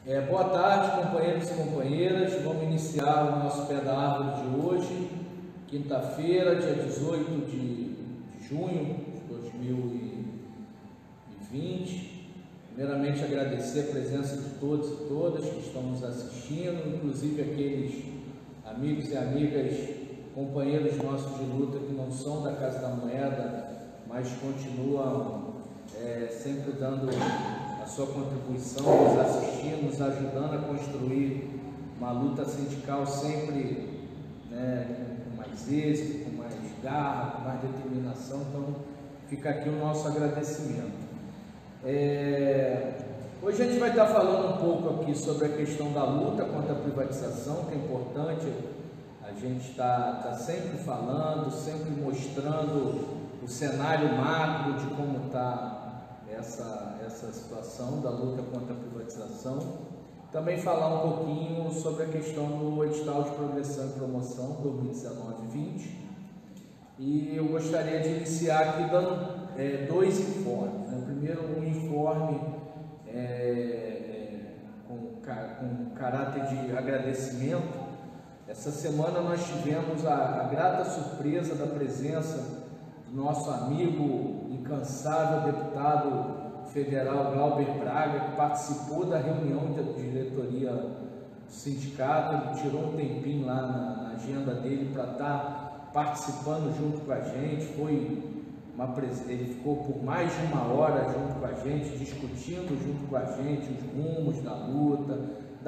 Boa tarde, companheiros e companheiras. Vamos iniciar o nosso Pé da Árvore de hoje, quinta-feira, dia 18 de junho de 2020. Primeiramente, agradecer a presença de todos e todas que estão nos assistindo, inclusive aqueles amigos e amigas, companheiros nossos de luta que não são da Casa da Moeda, mas continuam sempre dando a sua contribuição, nos assistindo, nos ajudando a construir uma luta sindical sempre com mais êxito, com mais garra, com mais determinação. Então fica aqui o nosso agradecimento. Hoje a gente vai estar falando um pouco aqui sobre a questão da luta contra a privatização, que é importante a gente está sempre falando, sempre mostrando o cenário macro de como está essa situação da luta contra a privatização. Também falar um pouquinho sobre a questão do edital de progressão e promoção 2019-20. E eu gostaria de iniciar aqui dando dois informes. Primeiro, um informe com caráter de agradecimento. Essa semana nós tivemos a grata surpresa da presença do nosso amigo incansável deputado federal Glauber Braga, que participou da reunião de diretoria do sindicato. Ele tirou um tempinho lá na agenda dele para estar participando junto com a gente. Ele ficou por mais de uma hora junto com a gente, discutindo junto com a gente os rumos da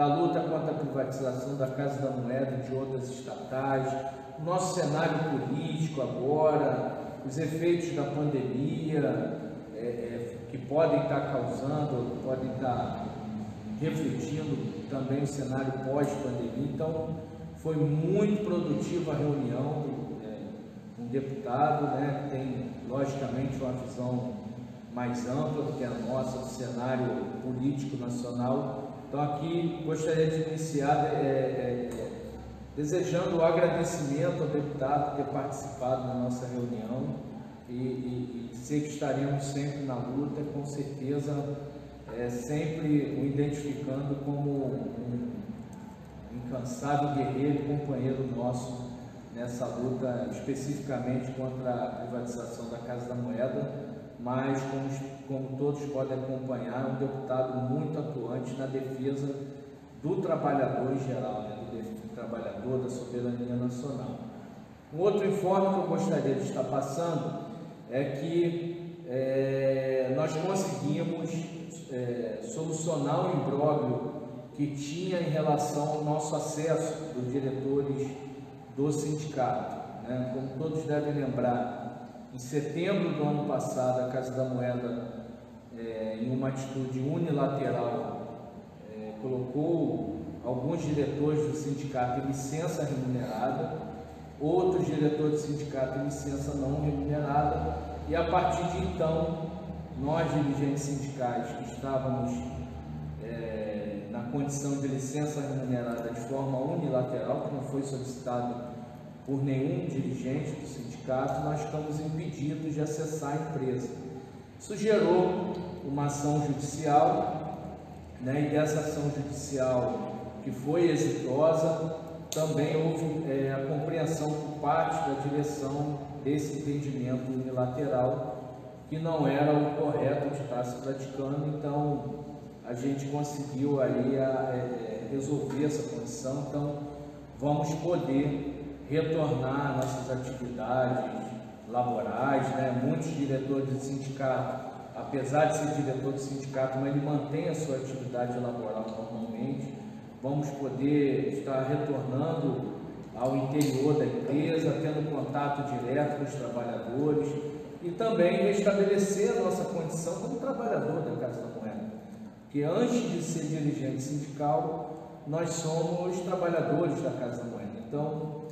luta contra a privatização da Casa da Moeda e de outras estatais, o nosso cenário político agora, os efeitos da pandemia que podem estar causando, podem estar refletindo também o cenário pós-pandemia. Então, foi muito produtiva a reunião. Um deputado que tem, logicamente, uma visão mais ampla do que a nossa, do cenário político nacional. Então, aqui gostaria de iniciar desejando o agradecimento ao deputado por ter participado da nossa reunião e dizer que estaremos sempre na luta, com certeza, sempre o identificando como um incansável guerreiro e companheiro nosso nessa luta, especificamente contra a privatização da Casa da Moeda, mas como todos podem acompanhar, um deputado muito atuante na defesa do trabalhador em geral, do trabalhador, da soberania nacional. Um outro informe que eu gostaria de estar passando é que nós conseguimos solucionar o imbróglio que tinha em relação ao nosso acesso dos diretores do sindicato. Como todos devem lembrar, em setembro do ano passado, a Casa da Moeda, em uma atitude unilateral, colocou alguns diretores do sindicato em licença remunerada, outros diretores do sindicato em licença não remunerada, e a partir de então, nós dirigentes sindicais que estávamos na condição de licença remunerada de forma unilateral, que não foi solicitado por nenhum dirigente do sindicato, nós ficamos impedidos de acessar a empresa. Isso gerou uma ação judicial, e dessa ação judicial, que foi exitosa, também houve a compreensão por parte da direção desse entendimento unilateral, que não era o correto de estar se praticando. Então a gente conseguiu aí resolver essa condição. Então vamos poder retornar nossas atividades laborais, Muitos diretores de sindicato, apesar de ser diretor de sindicato, mas ele mantém a sua atividade laboral normalmente. Vamos poder estar retornando ao interior da empresa, tendo contato direto com os trabalhadores e também restabelecer a nossa condição como trabalhador da Casa da Moeda, porque antes de ser dirigente sindical, nós somos trabalhadores da Casa da Moeda. Então,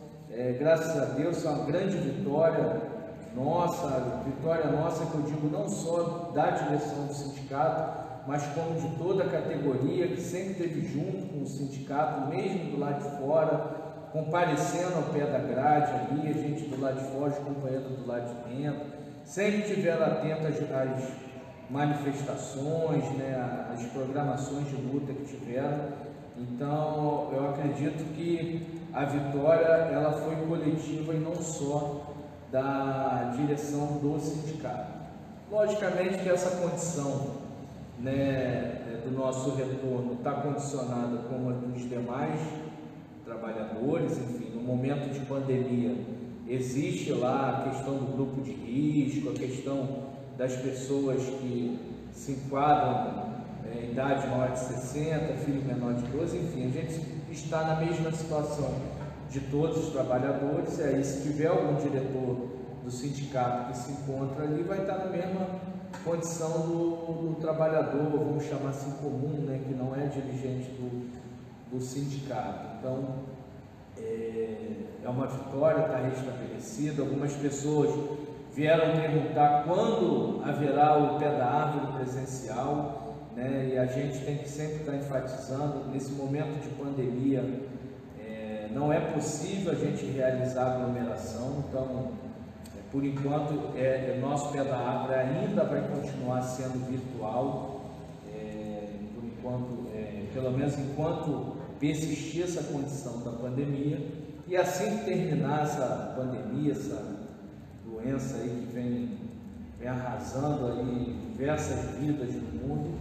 graças a Deus, é uma grande vitória nossa que eu digo não só da direção do sindicato, mas como de toda a categoria, que sempre esteve junto com o sindicato, mesmo do lado de fora, comparecendo ao pé da grade ali, a gente do lado de fora, os companheiros do lado de dentro, sempre estiveram atentos manifestações, né, as programações de luta que tiveram. Então, eu acredito que a vitória ela foi coletiva e não só da direção do sindicato. Logicamente que essa condição, né, do nosso retorno está condicionada como a dos demais trabalhadores. Enfim, no momento de pandemia existe lá a questão do grupo de risco, a questão das pessoas que se enquadram em idade maior de 60, filho menor de 12, enfim, a gente está na mesma situação de todos os trabalhadores. E aí, se tiver algum diretor do sindicato que se encontra ali, vai estar na mesma condição do trabalhador, vamos chamar assim, comum, né, que não é dirigente do sindicato. Então, é uma vitória, está restabelecida. Algumas pessoas vieram perguntar quando haverá o pé da árvore presencial, né, e a gente tem que sempre estar enfatizando, nesse momento de pandemia, não é possível a gente realizar aglomeração. Então, por enquanto, nosso pé da árvore ainda vai continuar sendo virtual, por enquanto, pelo menos enquanto persistir essa condição da pandemia. E assim que terminar essa pandemia, essa doença aí que vem arrasando aí diversas vidas no mundo,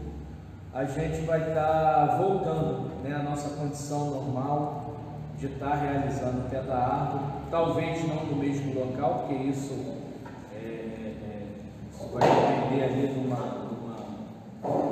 a gente vai estar voltando, né, à nossa condição normal de estar realizando o pé da árvore, talvez não no mesmo local, porque isso vai depender ali de uma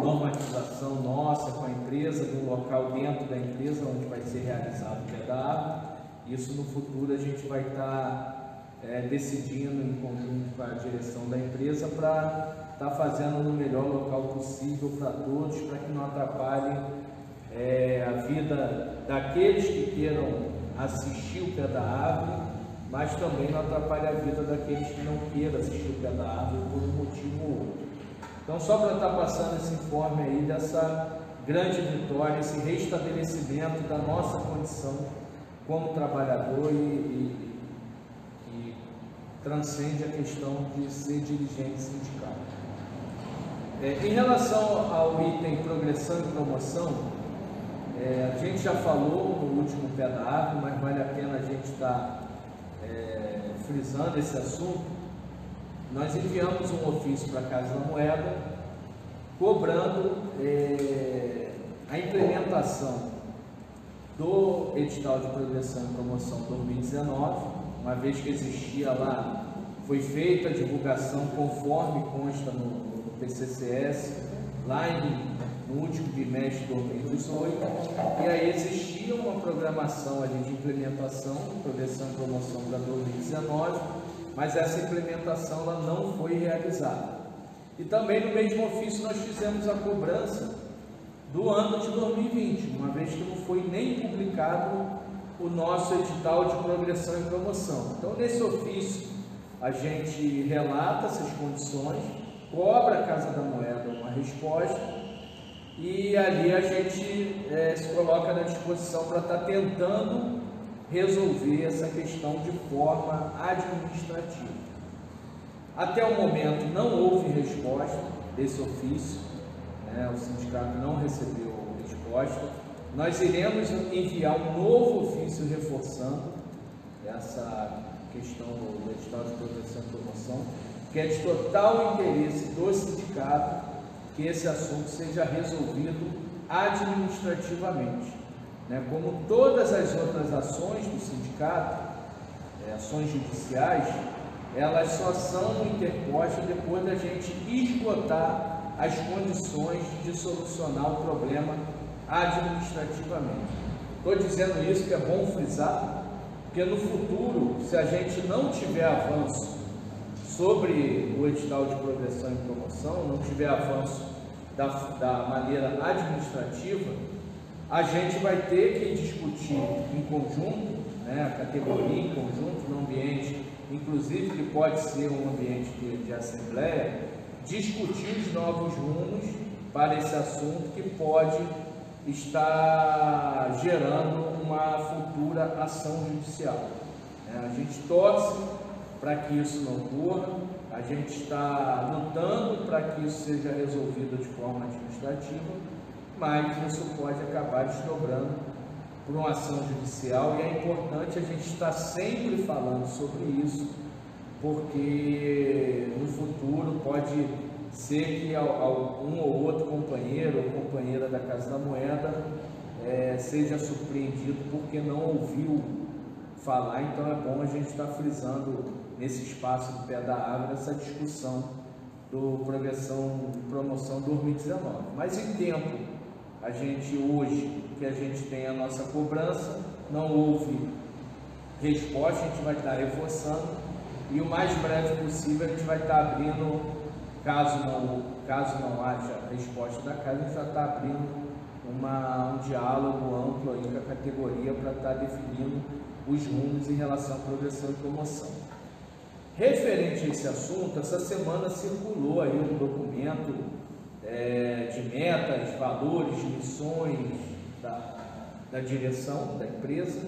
normatização nossa com a empresa, do local dentro da empresa onde vai ser realizado o pé da árvore. Isso no futuro a gente vai estar decidindo em conjunto com a direção da empresa para estar fazendo no melhor local possível para todos, para que não atrapalhe a vida daqueles que queiram assistir o pé da árvore, mas também não atrapalhe a vida daqueles que não queiram assistir o pé da árvore por um motivo ou outro. Então, só para estar passando esse informe aí dessa grande vitória, esse restabelecimento da nossa condição como trabalhador e transcende a questão de ser dirigente sindical. Em relação ao item progressão e promoção, a gente já falou no último pé da árvore, mas vale a pena a gente estar frisando esse assunto. Nós enviamos um ofício para a Casa da Moeda cobrando a implementação do edital de progressão e promoção 2019, uma vez que existia lá, foi feita a divulgação conforme consta no PCCS, lá no último bimestre de 2018, e aí existia uma programação ali de implementação, progressão e promoção para 2019, mas essa implementação ela não foi realizada. E também no mesmo ofício nós fizemos a cobrança do ano de 2020, uma vez que não foi nem publicado o nosso edital de progressão e promoção. Então, nesse ofício, a gente relata essas condições, cobra a Casa da Moeda uma resposta, e ali a gente se coloca na disposição para estar tentando resolver essa questão de forma administrativa. Até o momento não houve resposta desse ofício, né? O sindicato não recebeu resposta. Nós iremos enviar um novo ofício reforçando essa questão do edital de progressão e promoção, que é de total interesse do sindicato que esse assunto seja resolvido administrativamente, né? Como todas as outras ações do sindicato, ações judiciais, elas só são interpostas depois da gente esgotar as condições de solucionar o problema administrativamente. Estou dizendo isso que é bom frisar, porque no futuro, se a gente não tiver avanço sobre o edital de progressão e promoção, não tiver avanço da maneira administrativa, a gente vai ter que discutir em conjunto, né, a categoria em conjunto, no ambiente, inclusive que pode ser um ambiente de assembleia, discutir os novos rumos para esse assunto que pode estar gerando uma futura ação judicial. A gente torce para que isso não ocorra, A gente está lutando para que isso seja resolvido de forma administrativa, mas isso pode acabar desdobrando por uma ação judicial, e é importante a gente estar sempre falando sobre isso, porque no futuro pode ser que um ou outro companheiro ou companheira da Casa da Moeda seja surpreendido porque não ouviu falar. Então é bom a gente estar frisando nesse espaço do Pé da Árvore essa discussão do promoção 2019. Mas em tempo, a gente hoje, que a gente tem a nossa cobrança, não houve resposta, a gente vai estar reforçando, e o mais breve possível a gente vai estar abrindo, caso não haja resposta da casa, a gente vai estar abrindo um diálogo amplo aí com a categoria para estar definindo os rumos em relação à progressão e promoção. Referente a esse assunto, essa semana circulou aí um documento de metas, valores, missões da direção da empresa,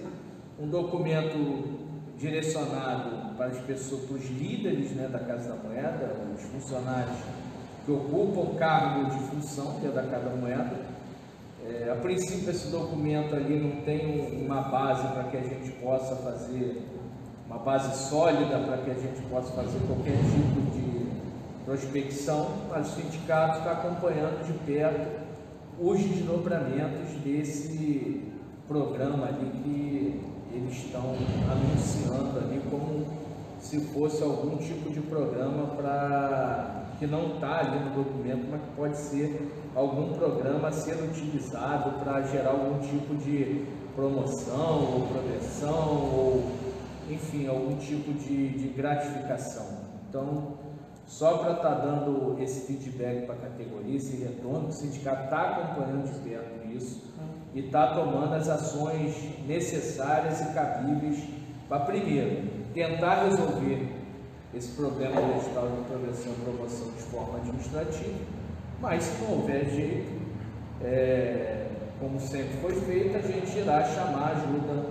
um documento direcionado para as pessoas, para os líderes, né, da Casa da Moeda, os funcionários que ocupam cargo de função dentro da Casa da Moeda. A princípio, esse documento ali não tem uma base para que a gente possa fazer, uma base sólida para que a gente possa fazer qualquer tipo de prospecção, mas o sindicato está acompanhando de perto os desdobramentos desse programa ali que eles estão anunciando ali como se fosse algum tipo de programa que não está ali no documento, mas que pode ser algum programa a ser utilizado para gerar algum tipo de promoção ou progressão ou, enfim, algum tipo de gratificação. Então, só para estar dando esse feedback para a categoria, esse retorno, o sindicato está acompanhando de perto isso e está tomando as ações necessárias e cabíveis para, primeiro, tentar resolver esse problema do edital de progressão e promoção de forma administrativa, mas se não houver jeito, como sempre foi feito, a gente irá chamar a ajuda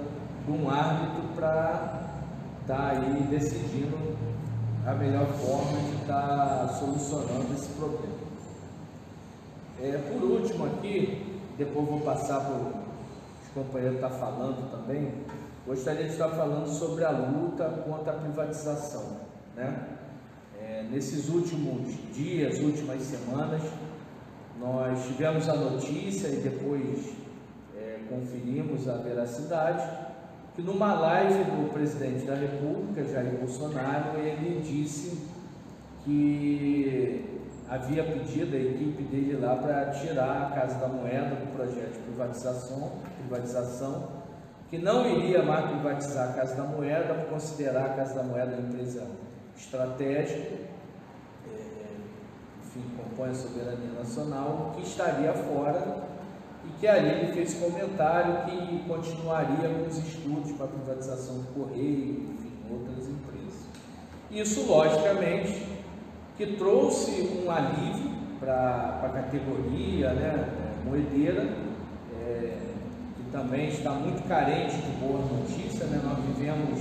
de um árbitro para estar aí decidindo a melhor forma de estar solucionando esse problema. Por último aqui, depois vou passar para os companheiros estar falando também, gostaria de estar falando sobre a luta contra a privatização, né? Nesses últimos dias, últimas semanas, nós tivemos a notícia e depois conferimos a veracidade, que numa live do presidente da República, Jair Bolsonaro, ele disse que havia pedido a equipe dele lá para tirar a Casa da Moeda do projeto de privatização, que não iria mais privatizar a Casa da Moeda, por considerar a Casa da Moeda uma empresa estratégica, enfim, compõe a soberania nacional, que estaria fora, e que ali ele fez comentário que continuaria com os estudos para a privatização do Correio, enfim, outras empresas. Isso, logicamente, que trouxe um alívio para a categoria, né, moedeira, que também está muito carente de boas notícias, né? Nós vivemos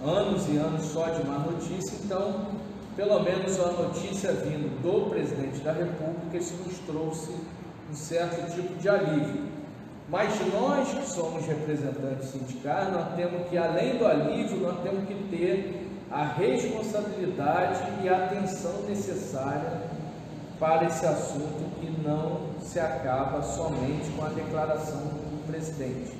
anos e anos só de má notícia, então, pelo menos a notícia vindo do presidente da República, isso nos trouxe um certo tipo de alívio. Mas nós que somos representantes sindicais, nós temos que, além do alívio, nós temos que ter a responsabilidade e a atenção necessária para esse assunto, que não se acaba somente com a declaração do presidente.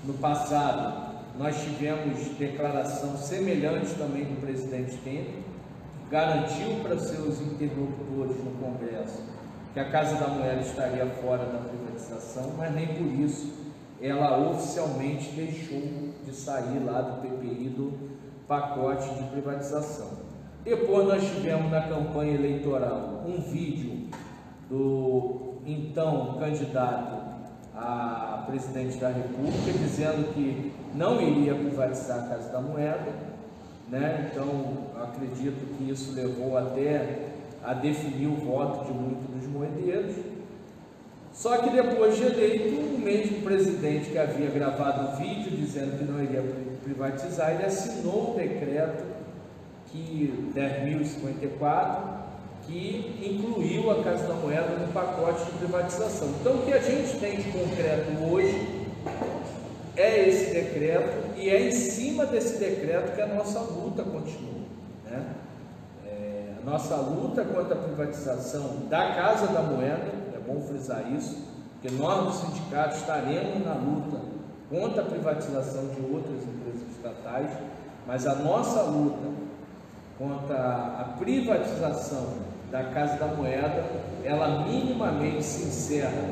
No passado, nós tivemos declaração semelhante também do presidente Temer, que garantiu para seus interlocutores no Congresso que a Casa da Moeda estaria fora da privatização, mas nem por isso ela oficialmente deixou de sair lá do PPI, do pacote de privatização. Depois nós tivemos na campanha eleitoral um vídeo do então candidato a presidente da República dizendo que não iria privatizar a Casa da Moeda, né? Então acredito que isso levou até a definir o voto de muitos dos moedeiros. Só que depois de eleito, o mesmo presidente que havia gravado o vídeo dizendo que não iria privatizar, ele assinou o decreto que 10.054, que incluiu a Casa da Moeda no pacote de privatização. Então, o que a gente tem de concreto hoje é esse decreto, e é em cima desse decreto que a nossa luta continua, né? A nossa luta contra a privatização da Casa da Moeda, é bom frisar isso, porque nós do sindicato estaremos na luta contra a privatização de outras empresas estatais, mas a nossa luta contra a privatização da Casa da Moeda, ela minimamente se encerra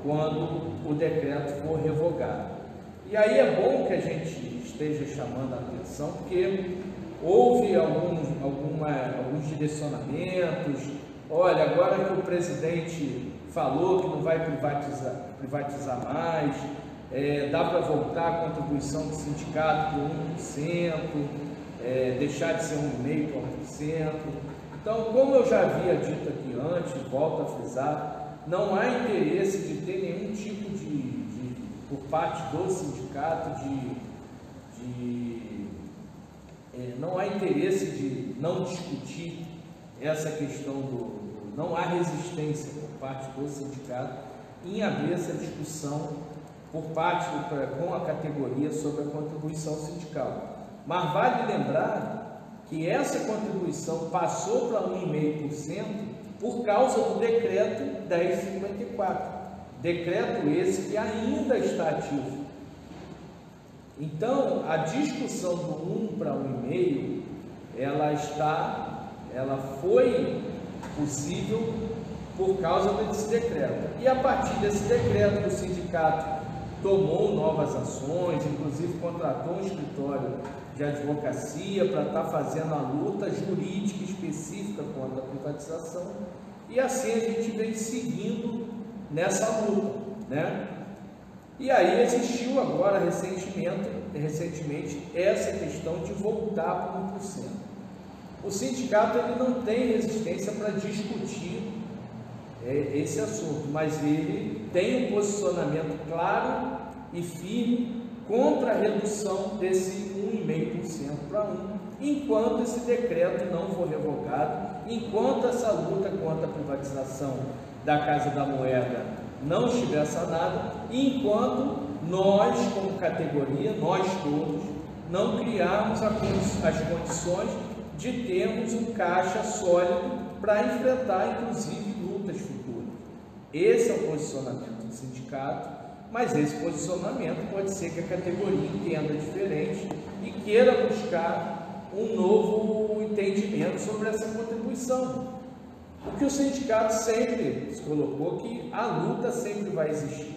quando o decreto for revogado. E aí é bom que a gente esteja chamando a atenção, porque houve alguns direcionamentos. Olha, agora que o presidente falou que não vai privatizar mais, dá para voltar a contribuição do sindicato por 1%, deixar de ser 1,5% para 1%. Então, como eu já havia dito aqui antes, volto a frisar, não há interesse de ter nenhum tipo por parte do sindicato não há interesse de não discutir essa questão não há resistência por parte do sindicato em haver essa discussão por parte com a categoria sobre a contribuição sindical. Mas vale lembrar que essa contribuição passou para 1,5% por causa do decreto 1054, decreto esse que ainda está ativo. Então, a discussão do 1 para 1,5%, ela foi possível por causa desse decreto. E a partir desse decreto, o sindicato tomou novas ações, inclusive contratou um escritório de advocacia para estar fazendo a luta jurídica específica contra a privatização, e assim a gente vem seguindo nessa luta, né? E aí existiu agora recentemente essa questão de voltar para 1%. O sindicato ele não tem resistência para discutir esse assunto, mas ele tem um posicionamento claro e firme contra a redução desse 1,5% para 1%, enquanto esse decreto não for revogado, enquanto essa luta contra a privatização da Casa da Moeda não estiver sanada, e enquanto nós, como categoria, nós todos, não criarmos as condições de termos um caixa sólido para enfrentar, inclusive, lutas futuras. Esse é o posicionamento do sindicato, mas esse posicionamento pode ser que a categoria entenda diferente e queira buscar um novo entendimento sobre essa contribuição. O que o sindicato sempre se colocou, que a luta sempre vai existir.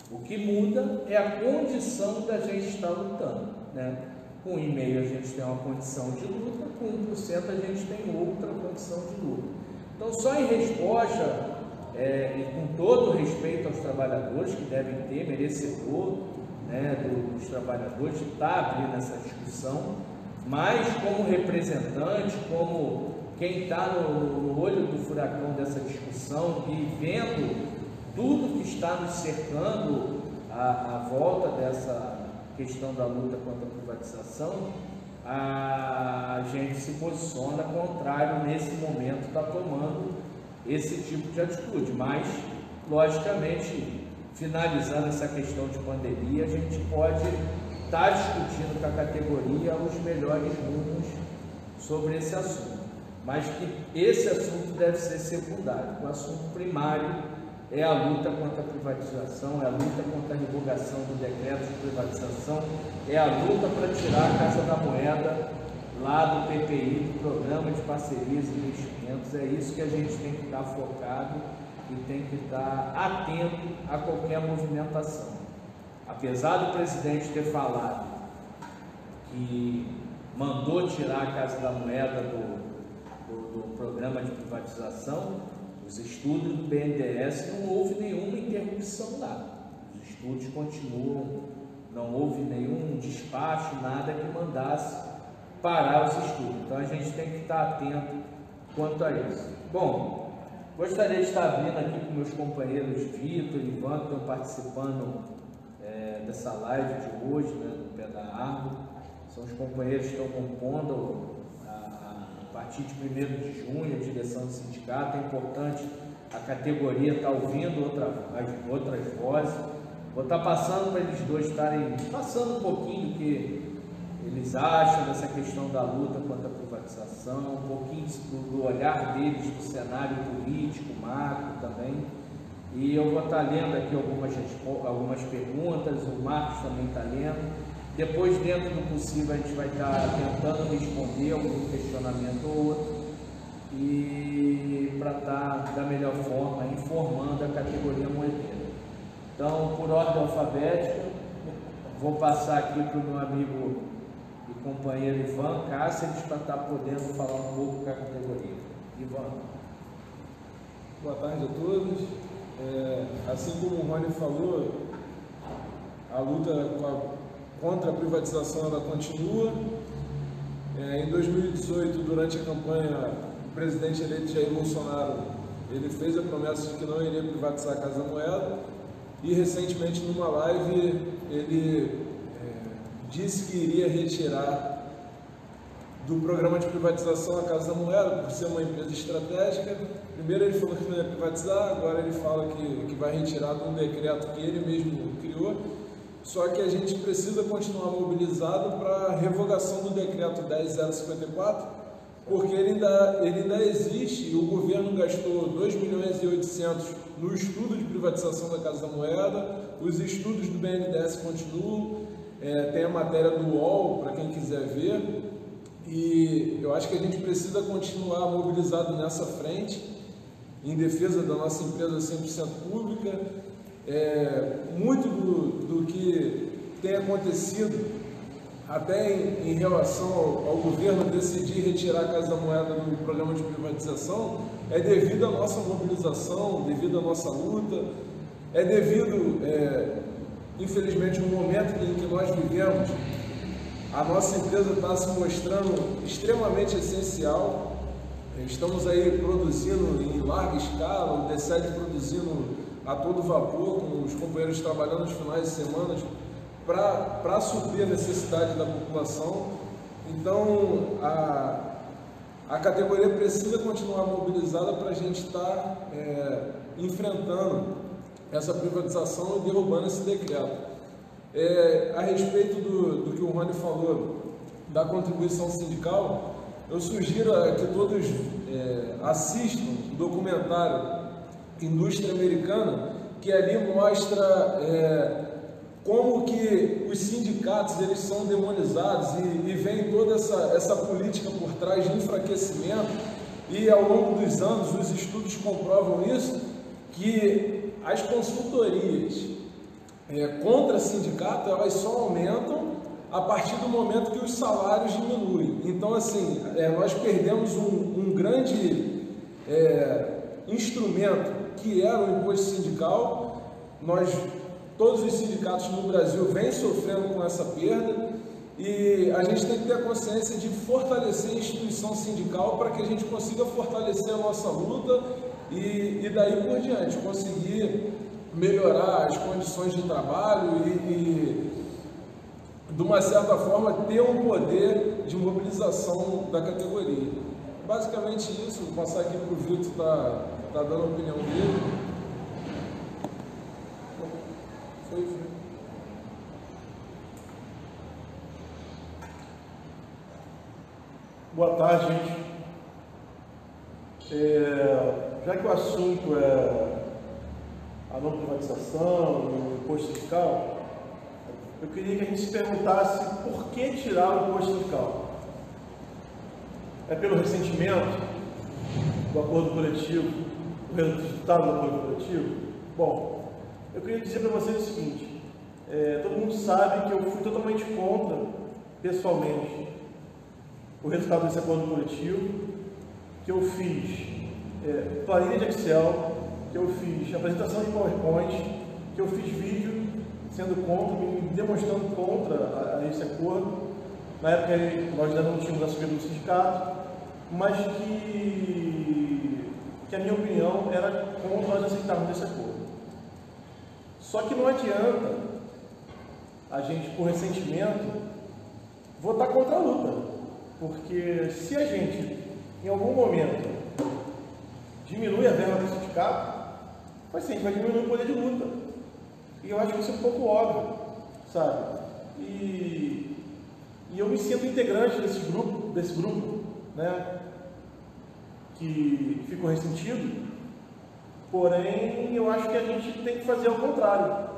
O que muda é a condição da gente estar lutando, né? Com 1,5% a gente tem uma condição de luta, com 1% a gente tem outra condição de luta. Então, só em resposta, e com todo o respeito aos trabalhadores, que devem ter merecedor, né, dos trabalhadores, de estar abrindo essa discussão, mas como representante, como quem está no olho do furacão dessa discussão e vendo tudo que está nos cercando à volta dessa questão da luta contra a privatização, a gente se posiciona contrário nesse momento, está tomando esse tipo de atitude, mas logicamente, finalizando essa questão de pandemia, a gente pode estar discutindo com a categoria os melhores rumos sobre esse assunto, mas que esse assunto deve ser secundário. O assunto primário é a luta contra a privatização, é a luta contra a revogação do decreto de privatização, é a luta para tirar a Casa da Moeda lá do PPI, do Programa de Parcerias e Investimentos. É isso que a gente tem que estar focado e tem que estar atento a qualquer movimentação. Apesar do presidente ter falado que mandou tirar a Casa da Moeda do programa de privatização, os estudos do BNDES não houve nenhuma interrupção lá. Os estudos continuam, não houve nenhum despacho, nada que mandasse parar os estudos. Então a gente tem que estar atento quanto a isso. Bom, gostaria de estar vindo aqui com meus companheiros Vitor e Ivan, que estão participando dessa live de hoje, né, do Pé da Árvore. São os companheiros que estão compondo partir de 1º de junho, a direção do sindicato. É importante a categoria estar ouvindo outras vozes. Vou estar passando para eles dois estarem passando um pouquinho do que eles acham dessa questão da luta contra a privatização, um pouquinho do olhar deles do cenário político, macro também. E eu vou estar lendo aqui algumas perguntas, o Marcos também está lendo. Depois, dentro do possível, a gente vai estar tentando responder algum questionamento ou outro, e para estar da melhor forma informando a categoria moedeira. Então, por ordem alfabética, vou passar aqui para o meu amigo e companheiro Ivan Cáceres para estar podendo falar um pouco com a categoria. Ivan. Boa tarde a todos. Assim como o Rony falou, a luta contra a privatização ela continua. Em 2018, durante a campanha, o presidente eleito Jair Bolsonaro ele fez a promessa de que não iria privatizar a Casa da Moeda, e recentemente numa live ele disse que iria retirar do programa de privatização a Casa da Moeda por ser uma empresa estratégica. Primeiro ele falou que não ia privatizar, agora ele fala que vai retirar de um decreto que ele mesmo criou. Só que a gente precisa continuar mobilizado para a revogação do decreto 10.054, porque ele ainda existe, e o governo gastou 2,8 milhões no estudo de privatização da Casa da Moeda, os estudos do BNDES continuam, tem a matéria do UOL para quem quiser ver, e eu acho que a gente precisa continuar mobilizado nessa frente, em defesa da nossa empresa 100% pública. Muito do que tem acontecido, até em relação ao governo decidir retirar a Casa da Moeda do programa de privatização, é devido à nossa mobilização, devido à nossa luta, é devido, infelizmente, no momento em que nós vivemos, a nossa empresa está se mostrando extremamente essencial. Estamos aí produzindo em larga escala, o DECED produzindo a todo vapor, com os companheiros trabalhando nos finais de semana para suprir a necessidade da população. Então, a categoria precisa continuar mobilizada para a gente estar enfrentando essa privatização e derrubando esse decreto. A respeito do que o Rony falou, da contribuição sindical, eu sugiro que todos assistam o documentário Indústria Americana, que ali mostra como que os sindicatos eles são demonizados e vem toda essa política por trás de enfraquecimento, e ao longo dos anos os estudos comprovam isso, que as consultorias contra sindicato elas só aumentam a partir do momento que os salários diminuem. Então, assim, nós perdemos um grande instrumento que era o imposto sindical. Todos os sindicatos no Brasil vêm sofrendo com essa perda, e a gente tem que ter a consciência de fortalecer a instituição sindical para que a gente consiga fortalecer a nossa luta e daí por diante conseguir melhorar as condições de trabalho e de uma certa forma ter um poder de mobilização da categoria. Basicamente isso. Vou passar aqui para o Vitor, que está dando a opinião dele. Boa tarde, gente. Já que o assunto é a não privatização, o imposto sindical, eu queria que a gente se perguntasse por que tirar o imposto sindical. É pelo ressentimento do acordo coletivo, o resultado do acordo coletivo? Bom, eu queria dizer para vocês o seguinte, todo mundo sabe que eu fui totalmente contra, pessoalmente, o resultado desse acordo coletivo, que eu fiz planilha de Excel, que eu fiz apresentação de PowerPoint, que eu fiz vídeo sendo contra, me demonstrando contra a esse acordo. Na época nós ainda não tínhamos assumido o sindicato, mas que a minha opinião era contra nós aceitarmos esse acordo. Só que não adianta a gente, por ressentimento, votar contra a luta, porque se a gente em algum momento, diminui a verba do sindicato, mas sim, vai diminuir o poder de luta. E eu acho que isso é um pouco óbvio, sabe? E eu me sinto integrante desse grupo, né? Que ficou ressentido, porém eu acho que a gente tem que fazer o contrário.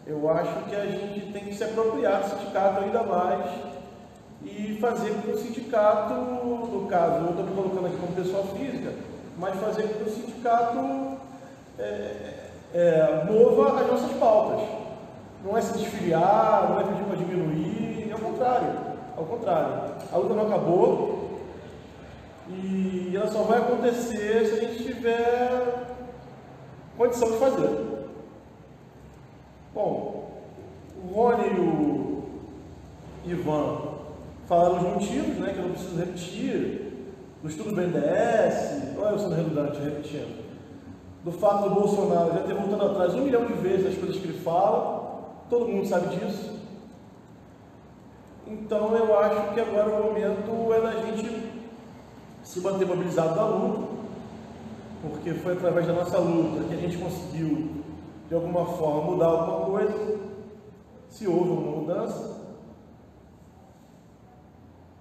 Eu acho que a gente tem que se apropriar do sindicato ainda mais e fazer com que o sindicato, no caso, eu estou me colocando aqui como pessoa física, mas fazer com que o sindicato mova as nossas pautas. Não é se desfiliar, não é pedir para diminuir, é ao contrário. Ao contrário. A luta não acabou e ela só vai acontecer se a gente tiver condição de fazer. Bom, o Rony e o Ivan falaram os motivos, né, que eu não preciso repetir, do estudo do BNDES, olha eu sendo redundante, repetindo, do fato do Bolsonaro já ter voltado atrás 1 milhão de vezes as coisas que ele fala, todo mundo sabe disso. Então eu acho que agora o momento é da gente se manter mobilizado na luta, porque foi através da nossa luta que a gente conseguiu, de alguma forma, mudar alguma coisa, se houve uma mudança.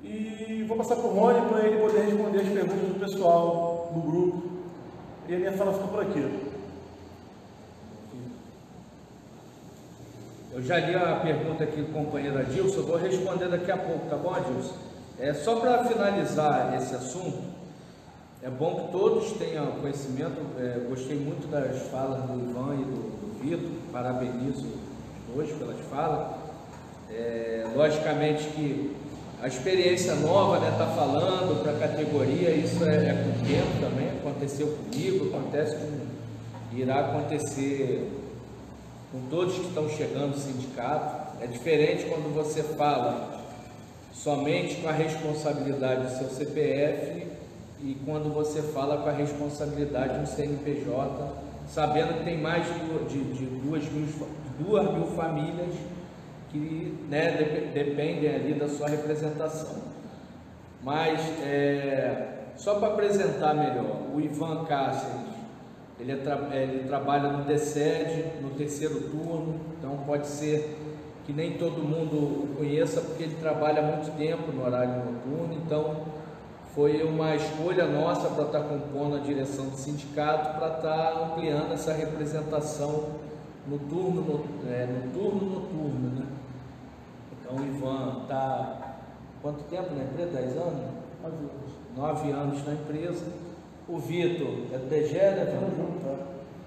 E vou passar para o Rony para ele poder responder as perguntas do pessoal do grupo. E a minha fala fica por aqui. Eu já li a pergunta aqui do companheiro Adilson, eu vou responder daqui a pouco, tá bom, Adilson? Só para finalizar esse assunto, é bom que todos tenham conhecimento, gostei muito das falas do Ivan e do Vitor, parabenizo os dois pelas falas. Logicamente que a experiência nova, né, tá falando para a categoria, isso é com tempo também, aconteceu comigo, irá acontecer com todos que estão chegando no sindicato. É diferente quando você fala somente com a responsabilidade do seu CPF e quando você fala com a responsabilidade do CNPJ, sabendo que tem mais de 2 mil famílias que, né, dependem ali da sua representação. Mas, só para apresentar melhor, o Ivan Cáceres, ele trabalha no DCED, no terceiro turno, então pode ser que nem todo mundo o conheça, porque ele trabalha há muito tempo no horário noturno, então foi uma escolha nossa para estar compondo a direção do sindicato, para estar ampliando essa representação no turno noturno, né? Então o Ivan está quanto tempo na empresa? 10 anos? 9 anos na empresa. O Vitor é do DGE, né?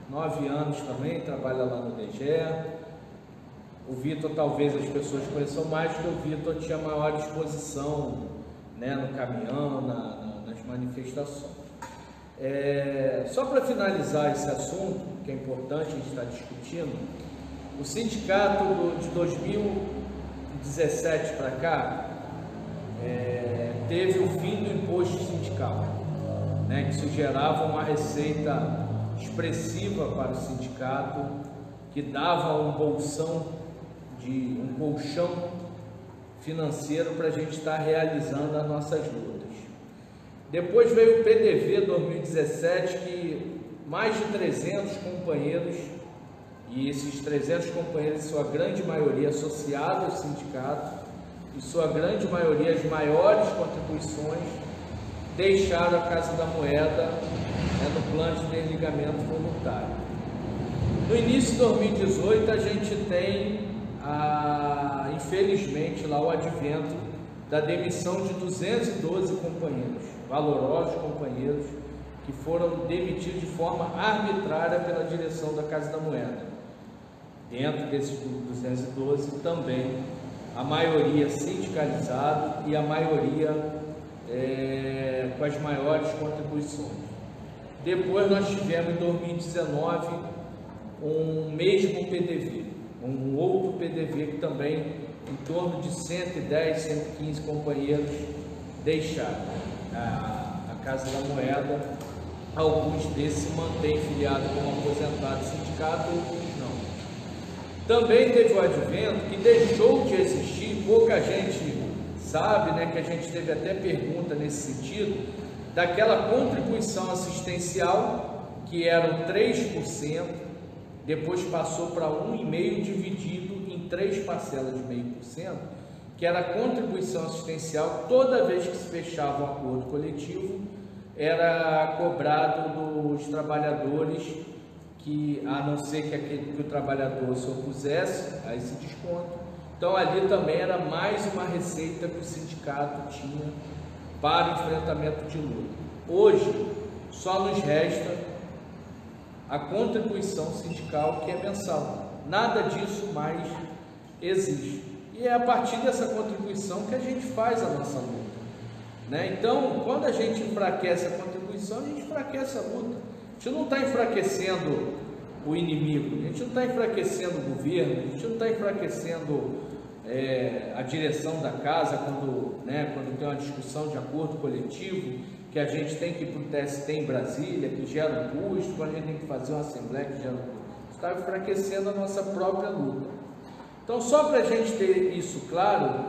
9 anos também, trabalha lá no DGE. O Vitor talvez as pessoas conheçam mais, porque o Vitor tinha maior exposição, né, no caminhão, nas manifestações. Só para finalizar esse assunto, que é importante a gente estar discutindo, o sindicato de 2017 para cá teve o fim do imposto sindical, né, que isso gerava uma receita expressiva para o sindicato, que dava um colchão financeiro para a gente estar realizando as nossas lutas. Depois veio o PDV 2017, que mais de 300 companheiros, e esses 300 companheiros, sua grande maioria associados ao sindicato, e sua grande maioria as maiores contribuições, deixaram a Casa da Moeda, no plano de desligamento voluntário. No início de 2018 a gente tem, infelizmente, lá o advento da demissão de 212 companheiros, valorosos companheiros, que foram demitidos de forma arbitrária pela direção da Casa da Moeda. Dentro desses 212 também, a maioria sindicalizada e a maioria com as maiores contribuições. Depois nós tivemos em 2019 um mesmo PDV, um outro PDV que também em torno de 110, 115 companheiros deixaram a Casa da Moeda. Alguns desses se mantêm filiados como aposentados do sindicato, outros não. Também teve o advento que deixou de existir, pouca gente sabe, né, que a gente teve até pergunta nesse sentido, daquela contribuição assistencial, que eram 3%, depois passou para 1,5% dividido em 3 parcelas de 0,5%, que era a contribuição assistencial. Toda vez que se fechava um acordo coletivo, era cobrado dos trabalhadores, que, a não ser que o trabalhador se opusesse a esse desconto. Então ali também era mais uma receita que o sindicato tinha para o enfrentamento de luta. Hoje só nos resta a contribuição sindical, que é mensal. Nada disso mais existe. E é a partir dessa contribuição que a gente faz a nossa luta, né? Então, quando a gente enfraquece a contribuição, a gente enfraquece a luta. A gente não está enfraquecendo o inimigo, a gente não está enfraquecendo o governo, a gente não está enfraquecendo a direção da casa quando tem uma discussão de acordo coletivo, que a gente tem que ir para o TST em Brasília, que gera um custo, quando a gente tem que fazer uma assembleia que gera um custo. Está enfraquecendo a nossa própria luta. Então, só para a gente ter isso claro,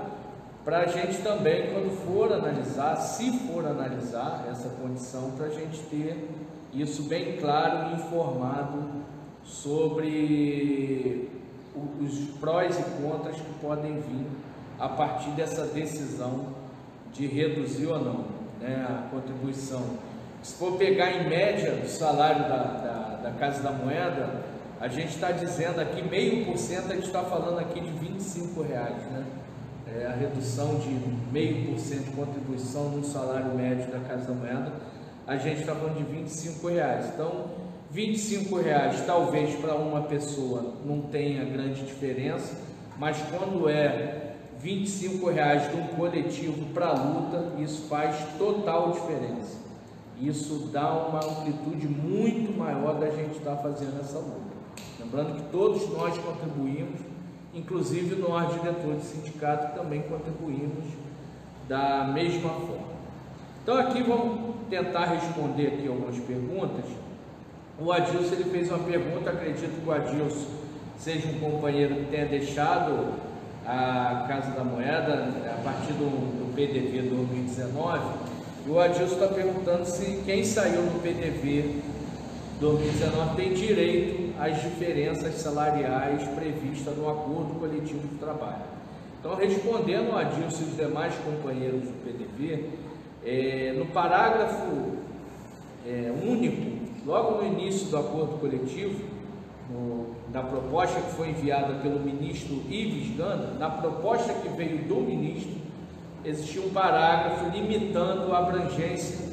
para a gente também, quando for analisar, se for analisar essa condição, para a gente ter isso bem claro e informado sobre os prós e contras que podem vir a partir dessa decisão de reduzir ou não, né, a contribuição. Se for pegar em média do salário da Casa da Moeda, a gente está dizendo aqui 0,5%, a gente está falando aqui de R$25, né? A redução de 0,5% de contribuição no salário médio da Casa da Moeda, a gente está falando de R$25. Então, R$25 talvez para uma pessoa não tenha grande diferença, mas quando é R$25 de um coletivo para a luta, isso faz total diferença. Isso dá uma amplitude muito maior da gente estar fazendo essa luta. Lembrando que todos nós contribuímos, inclusive nós, diretores de sindicato, também contribuímos da mesma forma. Então aqui vamos tentar responder aqui algumas perguntas. O Adilson, ele fez uma pergunta, acredito que o Adilson seja um companheiro que tenha deixado a Casa da Moeda a partir do PDV 2019, e o Adilson está perguntando se quem saiu no PDV 2019 tem direito às diferenças salariais previstas no acordo coletivo de trabalho. Então, respondendo ao Adilson e os demais companheiros do PDV, no parágrafo único, logo no início do acordo coletivo, na proposta que foi enviada pelo ministro Ives Gandra, na proposta que veio do ministro, existia um parágrafo limitando a abrangência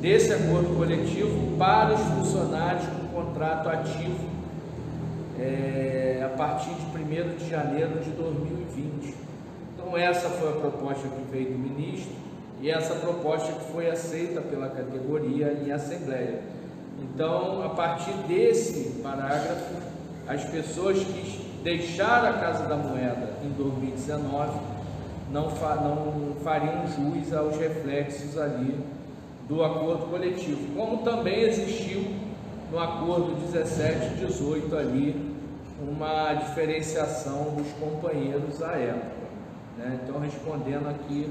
desse acordo coletivo para os funcionários com contrato ativo a partir de 1º de janeiro de 2020. Então essa foi a proposta que veio do ministro e essa proposta que foi aceita pela categoria em assembleia. Então, a partir desse parágrafo, as pessoas que deixaram a Casa da Moeda em 2019 não fariam jus aos reflexos ali do acordo coletivo, como também existiu no acordo 17 e 18 ali uma diferenciação dos companheiros à época, né? Então, respondendo aqui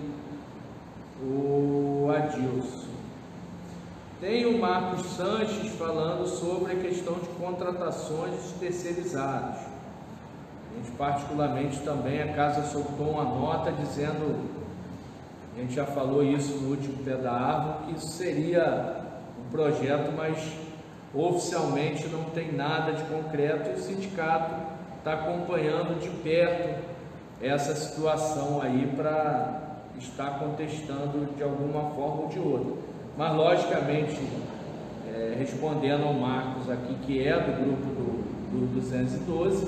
o Adilson. Tem o Marcos Sanches falando sobre a questão de contratações terceirizadas. A gente, particularmente, também a Casa soltou uma nota dizendo, a gente já falou isso no último Pé da Árvore, que isso seria um projeto, mas oficialmente não tem nada de concreto e o sindicato está acompanhando de perto essa situação aí para estar contestando de alguma forma ou de outra. Mas, logicamente, respondendo ao Marcos aqui, que é do grupo do 212,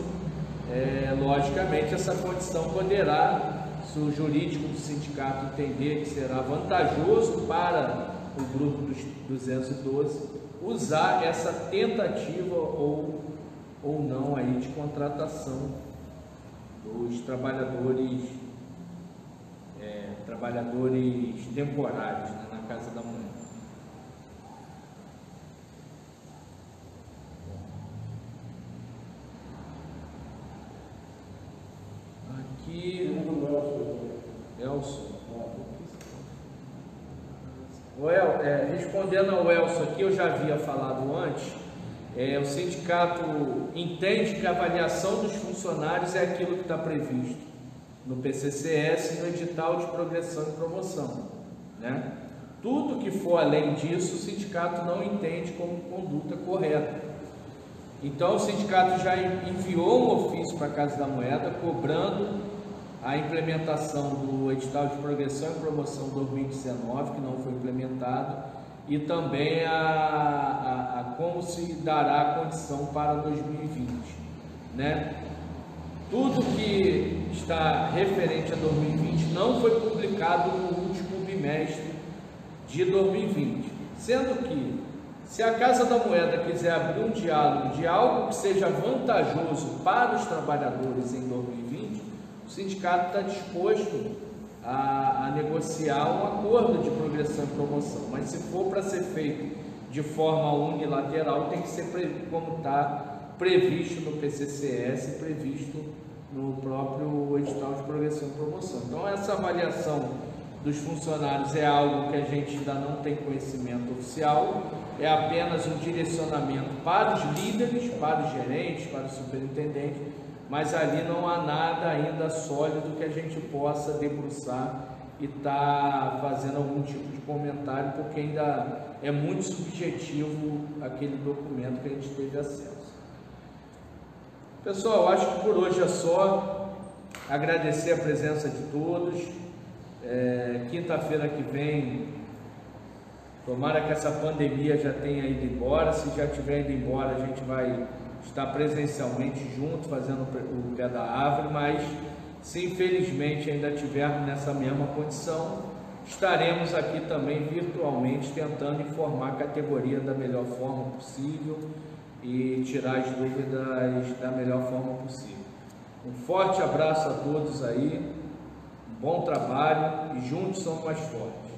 logicamente essa condição poderá, se o jurídico do sindicato entender que será vantajoso para o grupo dos 212, usar essa tentativa ou não aí de contratação dos trabalhadores temporários, né, na Casa da Moeda. Aqui, Elson. O Elson. respondendo ao Elcio aqui, eu já havia falado antes, o sindicato entende que a avaliação dos funcionários é aquilo que está previsto no PCCS e no edital de progressão e promoção, né? Tudo que for além disso, o sindicato não entende como conduta correta. Então, o sindicato já enviou um ofício para a Casa da Moeda cobrando a implementação do edital de progressão e promoção 2019, que não foi implementado, e também a como se dará a condição para 2020, né? Tudo que está referente a 2020 não foi publicado no último bimestre de 2020, sendo que, se a Casa da Moeda quiser abrir um diálogo de algo que seja vantajoso para os trabalhadores em 2020, o sindicato está disposto a negociar um acordo de progressão e promoção, mas se for para ser feito de forma unilateral, tem que ser como está previsto no PCCS, previsto no próprio edital de progressão e promoção. Então, essa avaliação dos funcionários é algo que a gente ainda não tem conhecimento oficial, é apenas um direcionamento para os líderes, para os gerentes, para os superintendentes, mas ali não há nada ainda sólido que a gente possa debruçar e estar fazendo algum tipo de comentário, porque ainda é muito subjetivo aquele documento que a gente teve acesso. Pessoal, acho que por hoje é só. Agradecer a presença de todos. Quinta-feira que vem, tomara que essa pandemia já tenha ido embora. Se já tiver ido embora, a gente vai estar presencialmente junto, fazendo o pé da árvore, mas se infelizmente ainda estivermos nessa mesma condição, estaremos aqui também virtualmente tentando informar a categoria da melhor forma possível e tirar as dúvidas da melhor forma possível. Um forte abraço a todos aí, um bom trabalho e juntos somos mais fortes.